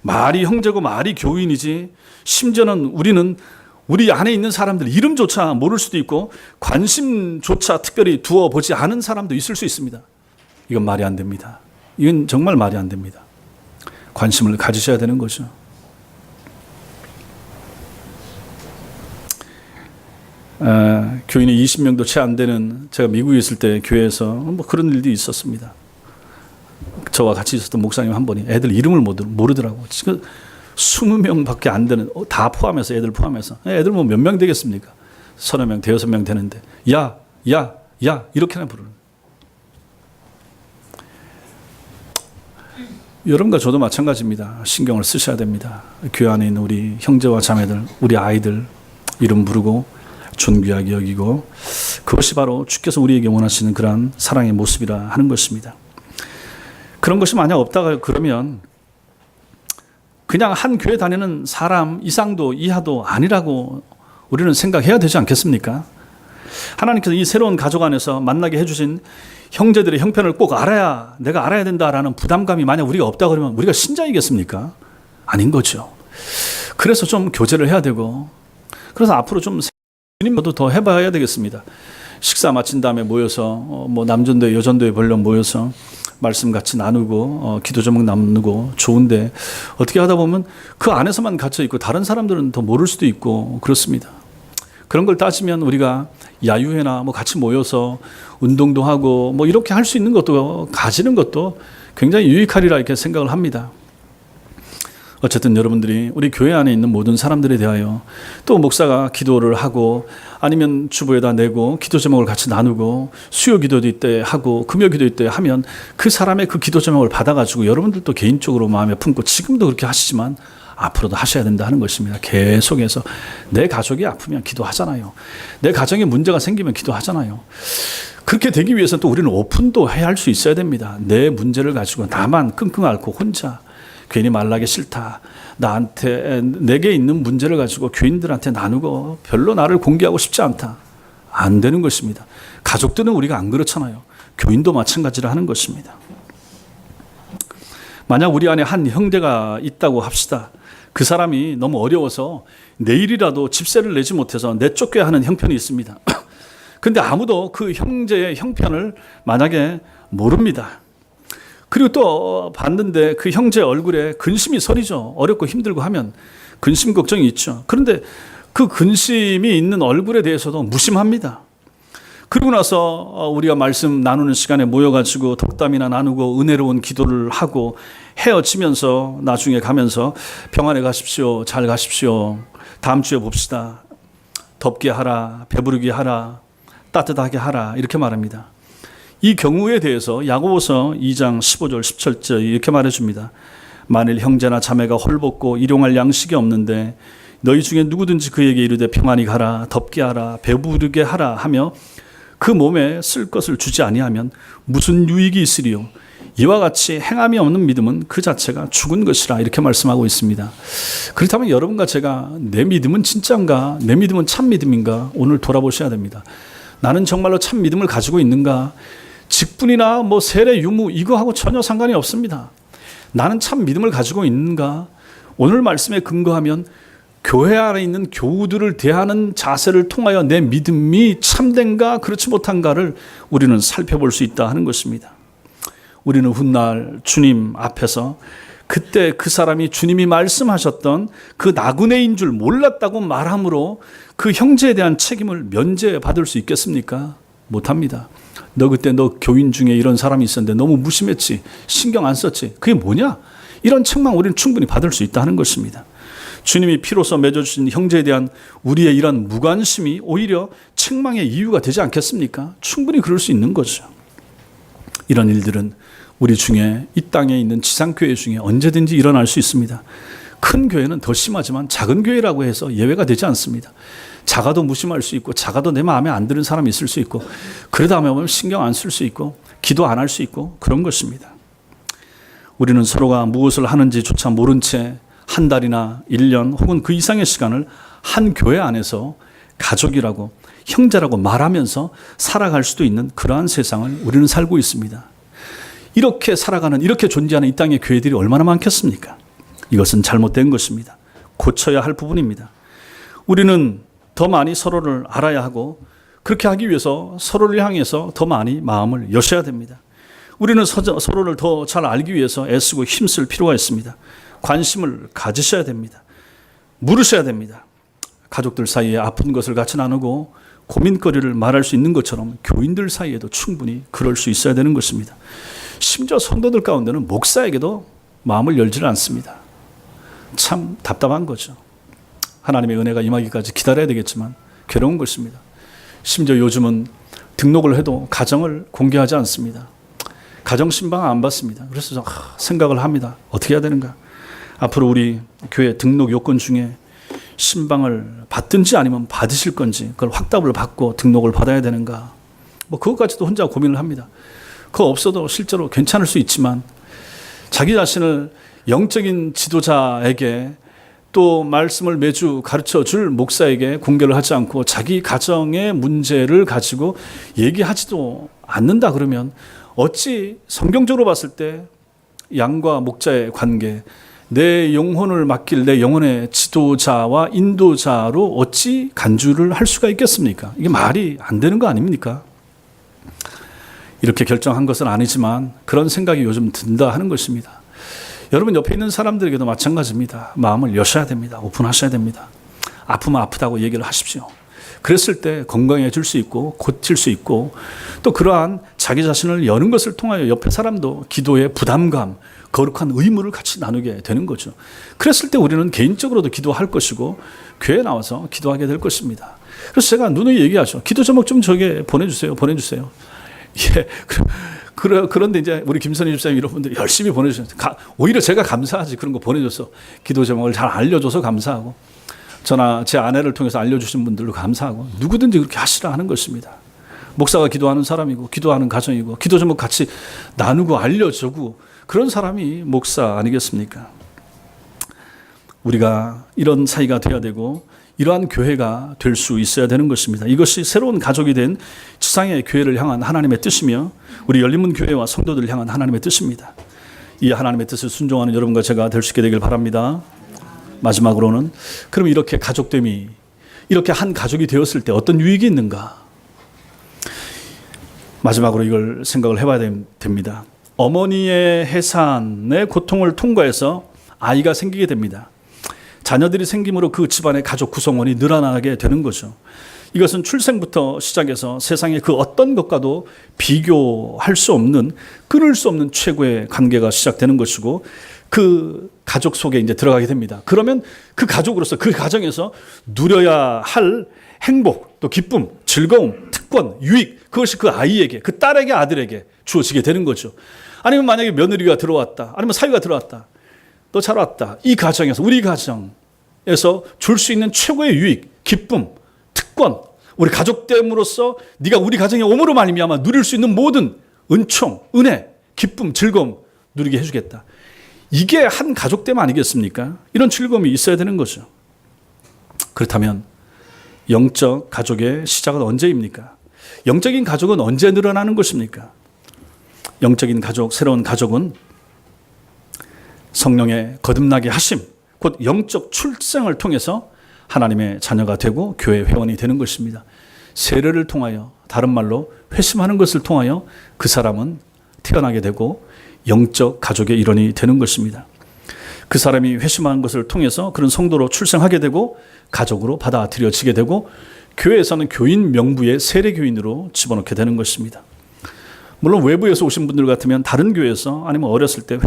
Speaker 1: 말이 형제고 말이 교인이지, 심지어는 우리는 우리 안에 있는 사람들 이름조차 모를 수도 있고 관심조차 특별히 두어보지 않은 사람도 있을 수 있습니다. 이건 말이 안 됩니다. 이건 정말 말이 안 됩니다. 관심을 가지셔야 되는 거죠. 교인이 20명도 채 안 되는, 제가 미국에 있을 때 교회에서 그런 일도 있었습니다. 저와 같이 있었던 목사님 한 분이 애들 이름을 모르더라고. 지금 20명밖에 안 되는, 다 포함해서, 애들 포함해서. 애들 뭐 몇 명 되겠습니까? 30명, 대여섯 명 되는데. 야, 이렇게나 부르는. 여러분과 저도 마찬가지입니다. 신경을 쓰셔야 됩니다. 교회 안에 있는 우리 형제와 자매들, 우리 아이들 이름 부르고 존귀하게 여기고, 그것이 바로 주께서 우리에게 원하시는 그러한 사랑의 모습이라 하는 것입니다. 그런 것이 만약 없다가 그러면 그냥 한 교회 다니는 사람 이상도 이하도 아니라고 우리는 생각해야 되지 않겠습니까? 하나님께서 이 새로운 가족 안에서 만나게 해주신 형제들의 형편을 꼭 내가 알아야 된다라는 부담감이 만약 우리가 없다 그러면 우리가 신자이겠습니까? 아닌 거죠. 그래서 좀 교제를 해야 되고, 그래서 앞으로 좀 주님도 더 해봐야 되겠습니다. 식사 마친 다음에 모여서 뭐 남전도회 여전도회 벌려 모여서 말씀 같이 나누고 기도 제목 나누고 좋은데, 어떻게 하다 보면 그 안에서만 갇혀 있고 다른 사람들은 더 모를 수도 있고 그렇습니다. 그런 걸 따지면 우리가 야유회나 뭐 같이 모여서 운동도 하고 뭐 이렇게 할 수 있는 것도 가지는 것도 굉장히 유익하리라 이렇게 생각을 합니다. 어쨌든 여러분들이 우리 교회 안에 있는 모든 사람들에 대하여 또 목사가 기도를 하고 아니면 주보에다 내고 기도 제목을 같이 나누고 수요 기도도 이때 하고 금요 기도 이때 하면 그 사람의 그 기도 제목을 받아가지고 여러분들도 개인적으로 마음에 품고, 지금도 그렇게 하시지만 앞으로도 하셔야 된다 하는 것입니다. 계속해서 내 가족이 아프면 기도하잖아요. 내 가정에 문제가 생기면 기도하잖아요. 그렇게 되기 위해서는 또 우리는 오픈도 해야 할 수 있어야 됩니다. 내 문제를 가지고 나만 끙끙 앓고 혼자 괜히 말하기 싫다, 내게 있는 문제를 가지고 교인들한테 나누고 별로 나를 공개하고 싶지 않다, 안 되는 것입니다. 가족들은 우리가 안 그렇잖아요. 교인도 마찬가지라 하는 것입니다. 만약 우리 안에 한 형제가 있다고 합시다. 그 사람이 너무 어려워서 내일이라도 집세를 내지 못해서 내쫓겨야 하는 형편이 있습니다. 근데 아무도 그 형제의 형편을 만약에 모릅니다. 그리고 또 봤는데 그 형제 얼굴에 근심이 서리죠. 어렵고 힘들고 하면 근심 걱정이 있죠. 그런데 그 근심이 있는 얼굴에 대해서도 무심합니다. 그러고 나서 우리가 말씀 나누는 시간에 모여가지고 덕담이나 나누고 은혜로운 기도를 하고 헤어지면서 나중에 가면서 평안해 가십시오, 잘 가십시오, 다음 주에 봅시다, 덥게 하라, 배부르게 하라, 따뜻하게 하라, 이렇게 말합니다. 이 경우에 대해서 야고보서 2장 15절 17절 이렇게 말해줍니다. 만일 형제나 자매가 헐벗고 일용할 양식이 없는데 너희 중에 누구든지 그에게 이르되 평안히 가라, 덥게 하라, 배부르게 하라 하며 그 몸에 쓸 것을 주지 아니하면 무슨 유익이 있으리요? 이와 같이 행함이 없는 믿음은 그 자체가 죽은 것이라, 이렇게 말씀하고 있습니다. 그렇다면 여러분과 제가 내 믿음은 진짜인가, 내 믿음은 참 믿음인가 오늘 돌아보셔야 됩니다. 나는 정말로 참 믿음을 가지고 있는가? 직분이나 뭐 세례 유무 이거하고 전혀 상관이 없습니다. 나는 참 믿음을 가지고 있는가? 오늘 말씀에 근거하면 교회 안에 있는 교우들을 대하는 자세를 통하여 내 믿음이 참된가 그렇지 못한가를 우리는 살펴볼 수 있다 하는 것입니다. 우리는 훗날 주님 앞에서 그때 그 사람이 주님이 말씀하셨던 그 나그네인 줄 몰랐다고 말함으로 그 형제에 대한 책임을 면제받을 수 있겠습니까? 못합니다. 너 그때 너 교인 중에 이런 사람이 있었는데 너무 무심했지, 신경 안 썼지, 그게 뭐냐? 이런 책망 우리는 충분히 받을 수 있다 하는 것입니다. 주님이 피로써 맺어주신 형제에 대한 우리의 이런 무관심이 오히려 책망의 이유가 되지 않겠습니까? 충분히 그럴 수 있는 거죠. 이런 일들은 우리 중에 이 땅에 있는 지상교회 중에 언제든지 일어날 수 있습니다. 큰 교회는 더 심하지만 작은 교회라고 해서 예외가 되지 않습니다. 작아도 무심할 수 있고 작아도 내 마음에 안 드는 사람이 있을 수 있고 그러다 보면 신경 안 쓸 수 있고 기도 안 할 수 있고 그런 것입니다. 우리는 서로가 무엇을 하는지조차 모른 채 한 달이나 1년 혹은 그 이상의 시간을 한 교회 안에서 가족이라고 형제라고 말하면서 살아갈 수도 있는 그러한 세상을 우리는 살고 있습니다. 이렇게 살아가는, 이렇게 존재하는 이 땅의 교회들이 얼마나 많겠습니까? 이것은 잘못된 것입니다. 고쳐야 할 부분입니다. 우리는 더 많이 서로를 알아야 하고 그렇게 하기 위해서 서로를 향해서 더 많이 마음을 여셔야 됩니다. 우리는 서로를 더 잘 알기 위해서 애쓰고 힘쓸 필요가 있습니다. 관심을 가지셔야 됩니다. 물으셔야 됩니다. 가족들 사이에 아픈 것을 같이 나누고 고민거리를 말할 수 있는 것처럼 교인들 사이에도 충분히 그럴 수 있어야 되는 것입니다. 심지어 성도들 가운데는 목사에게도 마음을 열지를 않습니다. 참 답답한 거죠. 하나님의 은혜가 임하기까지 기다려야 되겠지만 괴로운 것입니다. 심지어 요즘은 등록을 해도 가정을 공개하지 않습니다. 가정신방 안 받습니다. 그래서 생각을 합니다. 어떻게 해야 되는가? 앞으로 우리 교회 등록 요건 중에 신방을 받든지 아니면 받으실 건지 그걸 확답을 받고 등록을 받아야 되는가? 뭐 그것까지도 혼자 고민을 합니다. 그거 없어도 실제로 괜찮을 수 있지만 자기 자신을 영적인 지도자에게 또 말씀을 매주 가르쳐 줄 목사에게 공개를 하지 않고 자기 가정의 문제를 가지고 얘기하지도 않는다 그러면 어찌 성경적으로 봤을 때 양과 목자의 관계, 내 영혼을 맡길 내 영혼의 지도자와 인도자로 어찌 간주를 할 수가 있겠습니까? 이게 말이 안 되는 거 아닙니까? 이렇게 결정한 것은 아니지만 그런 생각이 요즘 든다 하는 것입니다. 여러분 옆에 있는 사람들에게도 마찬가지입니다. 마음을 여셔야 됩니다. 오픈하셔야 됩니다. 아프면 아프다고 얘기를 하십시오. 그랬을 때 건강해질 수 있고 고칠 수 있고 또 그러한 자기 자신을 여는 것을 통하여 옆에 사람도 기도의 부담감, 거룩한 의무를 같이 나누게 되는 거죠. 그랬을 때 우리는 개인적으로도 기도할 것이고 교회에 나와서 기도하게 될 것입니다. 그래서 제가 누누이 얘기하죠. 기도 제목 좀 저게 보내주세요. 예, 그런데 이제 우리 김선희 집사님 이런 분들 열심히 보내주셔서 오히려 제가 감사하지. 그런 거 보내줘서 기도 제목을 잘 알려줘서 감사하고 저나 제 아내를 통해서 알려주신 분들도 감사하고 누구든지 그렇게 하시라 하는 것입니다. 목사가 기도하는 사람이고 기도하는 가정이고 기도 제목 같이 나누고 알려주고 그런 사람이 목사 아니겠습니까? 우리가 이런 사이가 되어야 되고 이러한 교회가 될 수 있어야 되는 것입니다. 이것이 새로운 가족이 된 지상의 교회를 향한 하나님의 뜻이며 우리 열린문 교회와 성도들을 향한 하나님의 뜻입니다. 이 하나님의 뜻을 순종하는 여러분과 제가 될 수 있게 되길 바랍니다. 마지막으로는 그럼 이렇게 가족됨이 이렇게 한 가족이 되었을 때 어떤 유익이 있는가? 마지막으로 이걸 생각을 해봐야 됩니다. 어머니의 해산의 고통을 통과해서 아이가 생기게 됩니다. 자녀들이 생김으로 그 집안의 가족 구성원이 늘어나게 되는 거죠. 이것은 출생부터 시작해서 세상의 그 어떤 것과도 비교할 수 없는 끊을 수 없는 최고의 관계가 시작되는 것이고 그 가족 속에 이제 들어가게 됩니다. 그러면 그 가족으로서 그 가정에서 누려야 할 행복, 또 기쁨, 즐거움, 특권, 유익 그것이 그 아이에게, 그 딸에게, 아들에게 주어지게 되는 거죠. 아니면 만약에 며느리가 들어왔다, 아니면 사위가 들어왔다, 또 잘 왔다. 이 가정에서 우리 가정에서 줄 수 있는 최고의 유익, 기쁨, 특권, 우리 가족됨으로써 네가 우리 가정에 오므로 말미암아 누릴 수 있는 모든 은총, 은혜, 기쁨, 즐거움 누리게 해주겠다. 이게 한 가족됨 아니겠습니까? 이런 즐거움이 있어야 되는 거죠. 그렇다면 영적 가족의 시작은 언제입니까? 영적인 가족은 언제 늘어나는 것입니까? 영적인 가족, 새로운 가족은 성령의 거듭나게 하심, 곧 영적 출생을 통해서 하나님의 자녀가 되고 교회 회원이 되는 것입니다. 세례를 통하여, 다른 말로 회심하는 것을 통하여 그 사람은 태어나게 되고 영적 가족의 일원이 되는 것입니다. 그 사람이 회심하는 것을 통해서 그런 성도로 출생하게 되고 가족으로 받아들여지게 되고 교회에서는 교인 명부의 세례교인으로 집어넣게 되는 것입니다. 물론 외부에서 오신 분들 같으면 다른 교회에서 아니면 어렸을 때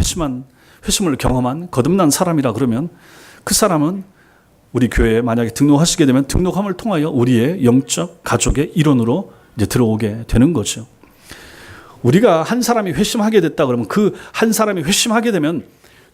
Speaker 1: 회심을 경험한 거듭난 사람이라 그러면 그 사람은 우리 교회에 만약에 등록하시게 되면 등록함을 통하여 우리의 영적 가족의 일원으로 이제 들어오게 되는 거죠. 우리가 한 사람이 회심하게 됐다 그러면 그 한 사람이 회심하게 되면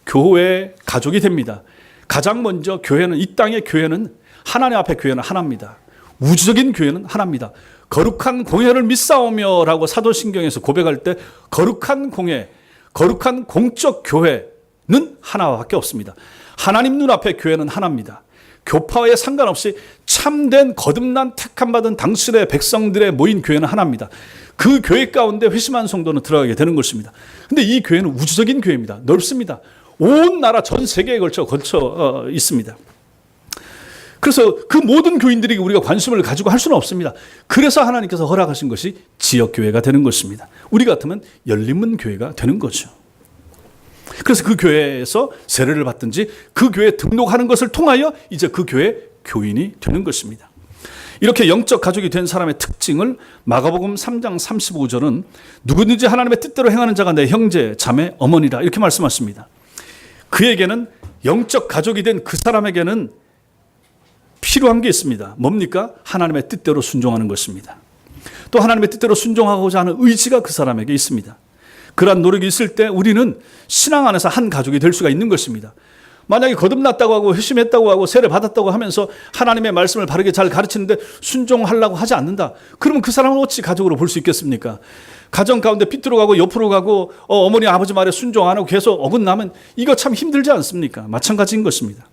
Speaker 1: 교회 가족이 됩니다. 가장 먼저 교회는, 이 땅의 교회는, 하나님 앞에 교회는 하나입니다. 우주적인 교회는 하나입니다. 거룩한 공회를 믿사오며 라고 사도신경에서 고백할 때 거룩한 공회, 거룩한 공적 교회는 하나밖에 없습니다. 하나님 눈앞에 교회는 하나입니다. 교파에 상관없이 참된 거듭난 택함받은 당신의 백성들의 모인 교회는 하나입니다. 그 교회 가운데 회심한 성도는 들어가게 되는 것입니다. 근데 이 교회는 우주적인 교회입니다. 넓습니다. 온 나라 전 세계에 걸쳐 있습니다. 그래서 그 모든 교인들에게 우리가 관심을 가지고 할 수는 없습니다. 그래서 하나님께서 허락하신 것이 지역교회가 되는 것입니다. 우리 같으면 열린문 교회가 되는 거죠. 그래서 그 교회에서 세례를 받든지 그 교회에 등록하는 것을 통하여 이제 그 교회 교인이 되는 것입니다. 이렇게 영적 가족이 된 사람의 특징을 마가복음 3장 35절은 누구든지 하나님의 뜻대로 행하는 자가 내 형제, 자매, 어머니라 이렇게 말씀하십니다. 그에게는 영적 가족이 된 그 사람에게는 필요한 게 있습니다. 뭡니까? 하나님의 뜻대로 순종하는 것입니다. 또 하나님의 뜻대로 순종하고자 하는 의지가 그 사람에게 있습니다. 그러한 노력이 있을 때 우리는 신앙 안에서 한 가족이 될 수가 있는 것입니다. 만약에 거듭났다고 하고 회심했다고 하고 세례 받았다고 하면서 하나님의 말씀을 바르게 잘 가르치는데 순종하려고 하지 않는다. 그러면 그 사람을 어찌 가족으로 볼 수 있겠습니까? 가정 가운데 삐뚤어 가고 옆으로 가고 어머니 아버지 말에 순종 안 하고 계속 어긋나면 이거 참 힘들지 않습니까? 마찬가지인 것입니다.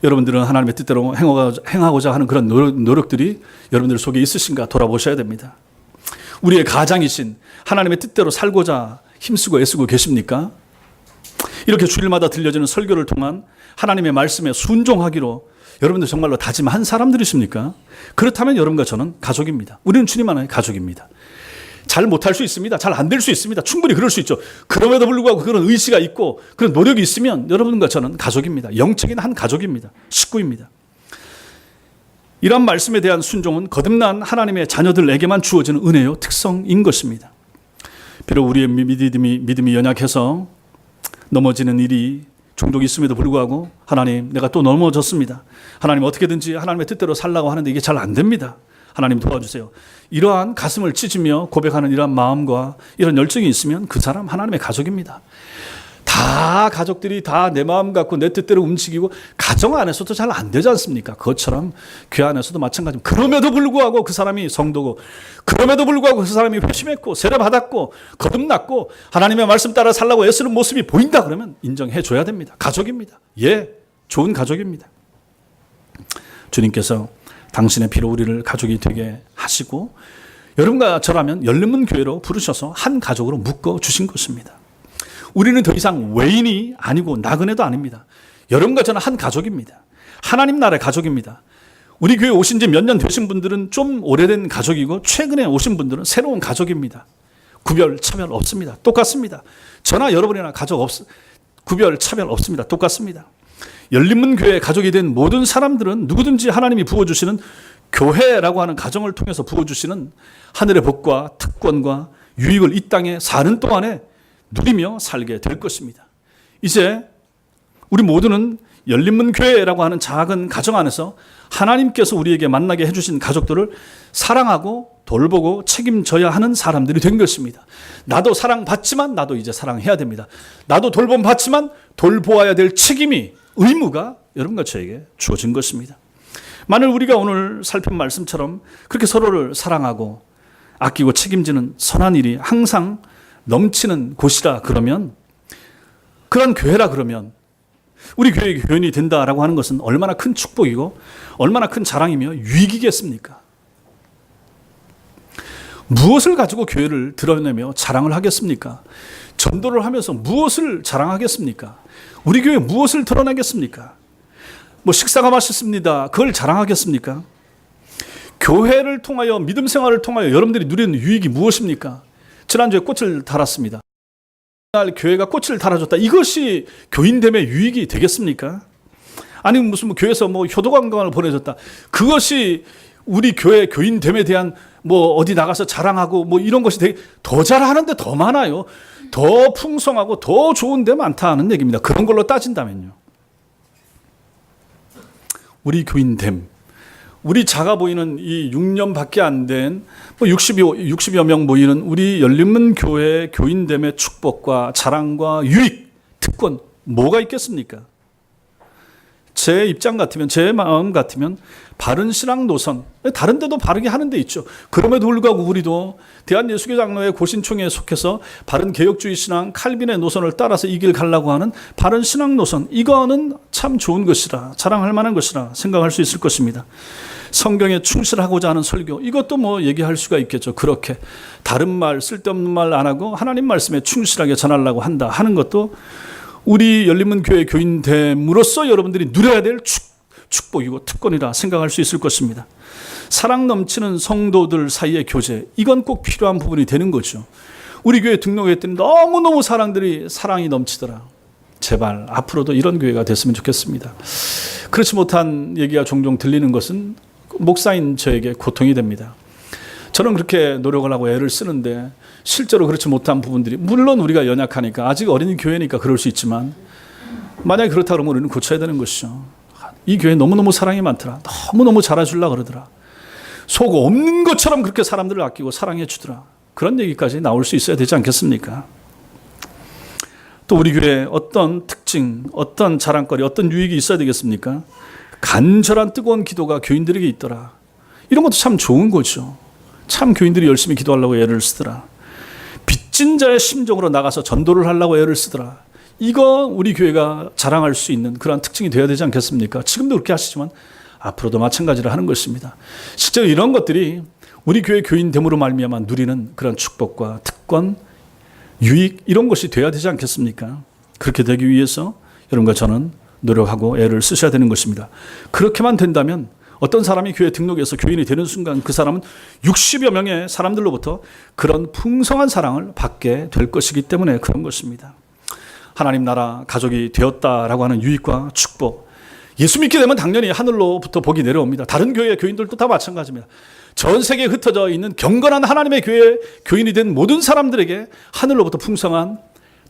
Speaker 1: 여러분들은 하나님의 뜻대로 행하고자 하는 그런 노력들이 여러분들 속에 있으신가 돌아보셔야 됩니다. 우리의 가장이신 하나님의 뜻대로 살고자 힘쓰고 애쓰고 계십니까? 이렇게 주일마다 들려지는 설교를 통한 하나님의 말씀에 순종하기로 여러분들 정말로 다짐한 사람들이십니까? 그렇다면 여러분과 저는 가족입니다. 우리는 주님 안에 가족입니다. 잘 못할 수 있습니다. 잘 안 될 수 있습니다. 충분히 그럴 수 있죠. 그럼에도 불구하고 그런 의지가 있고 그런 노력이 있으면 여러분과 저는 가족입니다. 영적인 한 가족입니다. 식구입니다. 이런 말씀에 대한 순종은 거듭난 하나님의 자녀들에게만 주어지는 은혜요 특성인 것입니다. 비록 우리의 믿음이 연약해서 넘어지는 일이 종종 있음에도 불구하고 하나님 내가 또 넘어졌습니다. 하나님 어떻게든지 하나님의 뜻대로 살라고 하는데 이게 잘 안 됩니다. 하나님 도와주세요. 이러한 가슴을 찢으며 고백하는 이러한 마음과 이런 열정이 있으면 그 사람 하나님의 가족입니다. 다 가족들이 다 내 마음 갖고 내 뜻대로 움직이고 가정 안에서도 잘 안 되지 않습니까? 그것처럼 교회 안에서도 마찬가지입니다. 그럼에도 불구하고 그 사람이 성도고 그럼에도 불구하고 그 사람이 회심했고 세례 받았고 거듭났고 하나님의 말씀 따라 살라고 애쓰는 모습이 보인다 그러면 인정해 줘야 됩니다. 가족입니다. 예, 좋은 가족입니다. 주님께서 당신의 피로 우리를 가족이 되게 하시고 여러분과 저라면 열린문 교회로 부르셔서 한 가족으로 묶어 주신 것입니다. 우리는 더 이상 외인이 아니고 나그네도 아닙니다. 여러분과 저는 한 가족입니다. 하나님 나라의 가족입니다. 우리 교회 오신 지 몇 년 되신 분들은 좀 오래된 가족이고 최근에 오신 분들은 새로운 가족입니다. 구별, 차별 없습니다. 똑같습니다. 저나 여러분이나 구별, 차별 없습니다. 똑같습니다. 열린문 교회의 가족이 된 모든 사람들은 누구든지 하나님이 부어주시는 교회라고 하는 가정을 통해서 부어주시는 하늘의 복과 특권과 유익을 이 땅에 사는 동안에 누리며 살게 될 것입니다. 이제 우리 모두는 열린문 교회라고 하는 작은 가정 안에서 하나님께서 우리에게 만나게 해주신 가족들을 사랑하고 돌보고 책임져야 하는 사람들이 된 것입니다. 나도 사랑받지만 나도 이제 사랑해야 됩니다. 나도 돌봄받지만 돌보아야 될 책임이 의무가 여러분과 저에게 주어진 것입니다. 만일 우리가 오늘 살핀 말씀처럼 그렇게 서로를 사랑하고 아끼고 책임지는 선한 일이 항상 넘치는 곳이라 그러면 그런 교회라 그러면 우리 교회의 교인이 된다라고 하는 것은 얼마나 큰 축복이고 얼마나 큰 자랑이며 유익이겠습니까? 무엇을 가지고 교회를 드러내며 자랑을 하겠습니까? 전도를 하면서 무엇을 자랑하겠습니까? 우리 교회 무엇을 드러내겠습니까? 뭐 식사가 맛있습니다. 그걸 자랑하겠습니까? 교회를 통하여 믿음 생활을 통하여 여러분들이 누리는 유익이 무엇입니까? 지난주에 꽃을 달았습니다. 교회가 꽃을 달아줬다. 이것이 교인됨의 유익이 되겠습니까? 아니면 무슨 교회에서 효도관광을 보내줬다. 그것이 우리 교회 교인됨에 대한 어디 나가서 자랑하고 이런 것이 되게 더 잘하는데 더 많아요. 더 풍성하고 더 좋은 데 많다는 얘기입니다. 그런 걸로 따진다면요. 우리 교인됨, 우리 작아 보이는 이 6년밖에 안 된 60여 명 모이는 우리 열린문 교회 교인됨의 축복과 자랑과 유익, 특권 뭐가 있겠습니까? 제 입장 같으면 제 마음 같으면 바른 신앙 노선 다른 데도 바르게 하는 데 있죠. 그럼에도 불구하고 우리도 대한예수교 장로회 고신총회에 속해서 바른 개혁주의 신앙 칼빈의 노선을 따라서 이 길 가려고 하는 바른 신앙 노선 이거는 참 좋은 것이라 자랑할 만한 것이라 생각할 수 있을 것입니다. 성경에 충실하고자 하는 설교 이것도 얘기할 수가 있겠죠. 그렇게 다른 말 쓸데없는 말 안 하고 하나님 말씀에 충실하게 전하려고 한다 하는 것도 우리 열린문 교회 교인됨으로써 여러분들이 누려야 될 축복이고 특권이라 생각할 수 있을 것입니다. 사랑 넘치는 성도들 사이의 교제 이건 꼭 필요한 부분이 되는 거죠. 우리 교회 등록했더니 너무너무 사랑이 넘치더라. 제발 앞으로도 이런 교회가 됐으면 좋겠습니다. 그렇지 못한 얘기가 종종 들리는 것은 목사인 저에게 고통이 됩니다. 저는 그렇게 노력을 하고 애를 쓰는데 실제로 그렇지 못한 부분들이, 물론 우리가 연약하니까 아직 어린 교회니까 그럴 수 있지만 만약에 그렇다 그러면 우리는 고쳐야 되는 것이죠. 이 교회 너무너무 사랑이 많더라. 너무너무 잘해주려고 그러더라. 속 없는 것처럼 그렇게 사람들을 아끼고 사랑해 주더라. 그런 얘기까지 나올 수 있어야 되지 않겠습니까? 또 우리 교회에 어떤 특징, 어떤 자랑거리, 어떤 유익이 있어야 되겠습니까? 간절한 뜨거운 기도가 교인들에게 있더라. 이런 것도 참 좋은 거죠. 참 교인들이 열심히 기도하려고 애를 쓰더라. 빚진 자의 심정으로 나가서 전도를 하려고 애를 쓰더라. 이거 우리 교회가 자랑할 수 있는 그런 특징이 되어야 되지 않겠습니까? 지금도 그렇게 하시지만 앞으로도 마찬가지로 하는 것입니다. 실제로 이런 것들이 우리 교회 교인됨으로 말미암아 누리는 그런 축복과 특권, 유익, 이런 것이 되어야 되지 않겠습니까? 그렇게 되기 위해서 여러분과 저는 노력하고 애를 쓰셔야 되는 것입니다. 그렇게만 된다면 어떤 사람이 교회 등록해서 교인이 되는 순간 그 사람은 60여 명의 사람들로부터 그런 풍성한 사랑을 받게 될 것이기 때문에 그런 것입니다. 하나님 나라 가족이 되었다라고 하는 유익과 축복, 예수 믿게 되면 당연히 하늘로부터 복이 내려옵니다. 다른 교회 교인들도 다 마찬가지입니다. 전 세계에 흩어져 있는 경건한 하나님의 교회 교인이 된 모든 사람들에게 하늘로부터 풍성한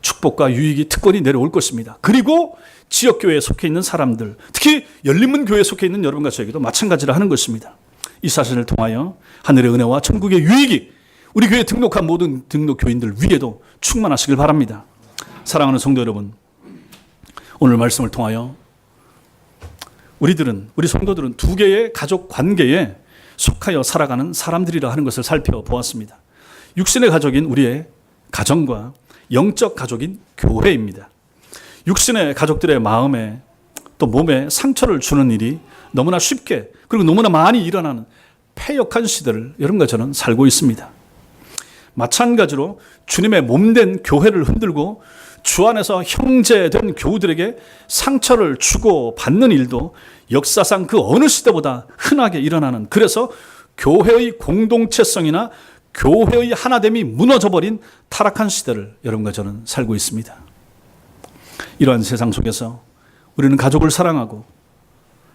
Speaker 1: 축복과 유익이, 특권이 내려올 것입니다. 그리고 지역교회에 속해 있는 사람들, 특히 열린문 교회에 속해 있는 여러분과 저에게도 마찬가지라 하는 것입니다. 이 사실을 통하여 하늘의 은혜와 천국의 유익이 우리 교회에 등록한 모든 등록 교인들 위에도 충만하시길 바랍니다. 사랑하는 성도 여러분, 오늘 말씀을 통하여 우리 성도들은 두 개의 가족 관계에 속하여 살아가는 사람들이라 하는 것을 살펴보았습니다. 육신의 가족인 우리의 가정과 영적 가족인 교회입니다. 육신의 가족들의 마음에 또 몸에 상처를 주는 일이 너무나 쉽게 그리고 너무나 많이 일어나는 패역한 시대를 여러분과 저는 살고 있습니다. 마찬가지로 주님의 몸된 교회를 흔들고 주 안에서 형제된 교우들에게 상처를 주고 받는 일도 역사상 그 어느 시대보다 흔하게 일어나는, 그래서 교회의 공동체성이나 교회의 하나됨이 무너져버린 타락한 시대를 여러분과 저는 살고 있습니다. 이러한 세상 속에서 우리는 가족을 사랑하고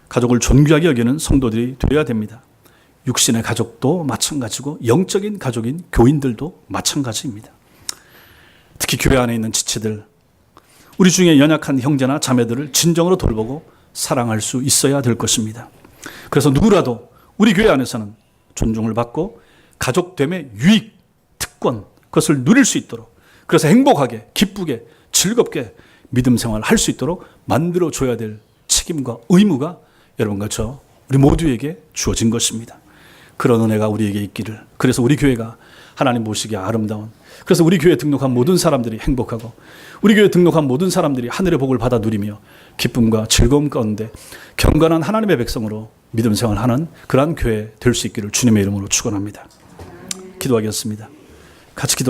Speaker 1: 가족을 존귀하게 여기는 성도들이 되어야 됩니다. 육신의 가족도 마찬가지고 영적인 가족인 교인들도 마찬가지입니다. 특히 교회 안에 있는 지체들, 우리 중에 연약한 형제나 자매들을 진정으로 돌보고 사랑할 수 있어야 될 것입니다. 그래서 누구라도 우리 교회 안에서는 존중을 받고 가족됨의 유익, 특권, 그것을 누릴 수 있도록, 그래서 행복하게, 기쁘게, 즐겁게 믿음 생활을 할 수 있도록 만들어줘야 될 책임과 의무가 여러분과 저 우리 모두에게 주어진 것입니다. 그런 은혜가 우리에게 있기를, 그래서 우리 교회가 하나님 보시기에 아름다운, 그래서 우리 교회에 등록한 모든 사람들이 행복하고 우리 교회에 등록한 모든 사람들이 하늘의 복을 받아 누리며 기쁨과 즐거움 가운데 경건한 하나님의 백성으로 믿음 생활을 하는 그러한 교회 될 수 있기를 주님의 이름으로 축원합니다. 기도하겠습니다. 같이 기도.